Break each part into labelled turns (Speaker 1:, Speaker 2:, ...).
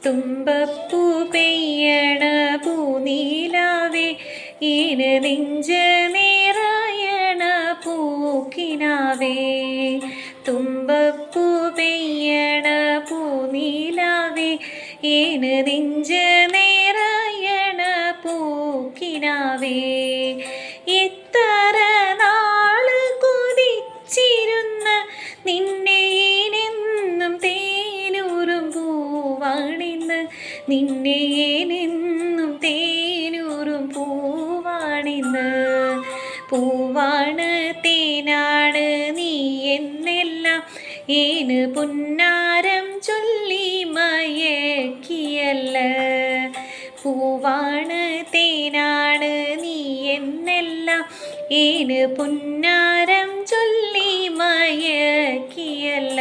Speaker 1: തുമ്പപ്പൂ പെയ്യണ പൂനീലാവേ ഈന് നെഞ്ച് നിറയണ പൂക്കിനാവേ. തുമ്പപ്പൂ പെയ്യണ പൂനീലാവേ ഈന് നെഞ്ച് നിറയണ പൂക്കിനാവേ. എത്ര നാള് കൊതിച്ചിരുന്ന നിന്നെ ഏനെന്നും തേനൂറും പൂവാണിന്ന്, നിന്നെ ഏനെന്നും തേനൂറും പൂവാണിന്ന്. പൂവാണ് തേനാണ് നീ എന്നെല്ലാം ഏന് പുന്നാരം ചൊല്ലി മയക്കിയല്ല. പൂവാണ് തേനാണ് നീ എന്നെല്ലാം ഏന് പുന്നാരം ചൊല്ലി മയക്കിയല്ല.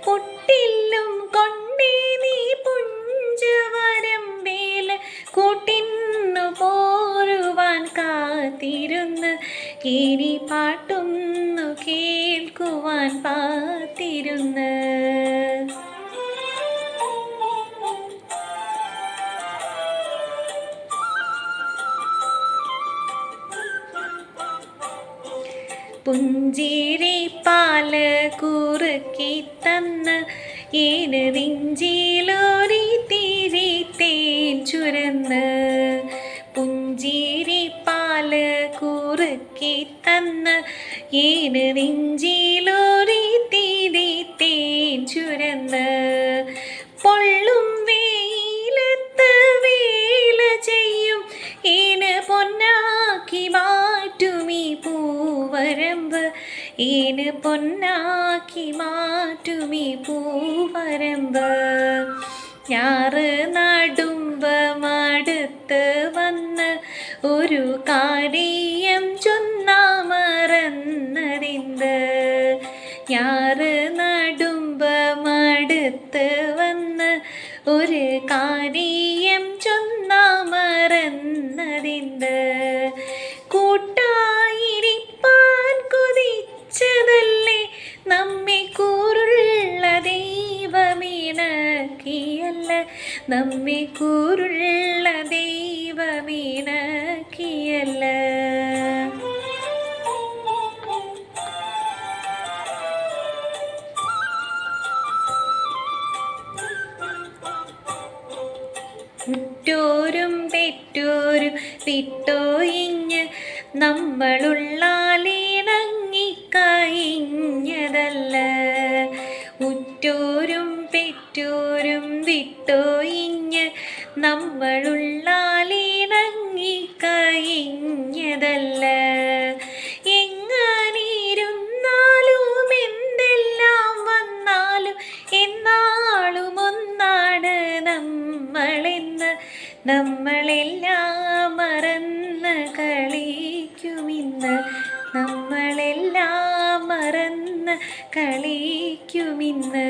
Speaker 1: പൊട്ടില്ലും കൊണ്ടേ നീ പുഞ്ചവരമ്പേൽ കൂട്ടിന്നു പോരുവാൻ കാത്തിരുന്ന്, ഇനി പാട്ടൊന്നു കേൾക്കുവാൻ പാത്തിരുന്ന്. പുഞ്ചിരി പാല് കുറുക്കി തന്ന് ഏന് നെഞ്ചിലൊരി തിരി തേൻ ചുരന്ന്. പുഞ്ചിരി പാല് കുറുക്കി തന്ന് ഏന് നെഞ്ചിലൊരി തിരി തേൻ ചുരന്ന്. പൊള്ളും വെയിലത്ത് വേല ചെയ്യും ഏന് പൊന്നാക്കി മാറ്റുമീ പൂവരമ്പ്, ഏന് പൊന്നാക്കി മാറ്റുമീ പൂവരമ്പ്. ഞാറ് നടുമ്പമടുത്ത് വന്ന് ഒരു കാര്യം ചൊന്നാമറന്നതിന്ത്. ഞാറ് നടുമ്പമടുത്ത് വന്ന് ഒരു കാര്യം ചൊന്നാമറന്നതിന്ത്. കൂട്ടായിരിപ്പാൻ കൊതിച്ചതല്ലേ നമ്മെ കൂറുള്ള ദൈവമീണക്കിയല്ല, നമ്മെ കൂറുള്ള ദൈവമീണക്കിയല്ല. ഉറ്റോരും പെറ്റോരും വിട്ടോയിഞ്ഞ് നമ്മളുള്ളാലിണങ്ങിക്കഴിഞ്ഞതല്ല. ഉറ്റോരും പെറ്റോരും വിട്ടോയിഞ്ഞ് നമ്മളുള്ളാലിണങ്ങിക്കഴിഞ്ഞതല്ല. എങ്ങാനിരുന്നാലും എന്തെല്ലാം വന്നാലും എന്നാളും ഒന്നാണ് നമ്മളെന്ന്, നമ്മളെല്ലാം മറന്ന് കളിക്കുമിന്ന്, നമ്മളെല്ലാം മറന്ന് കളിക്കുമിന്ന്.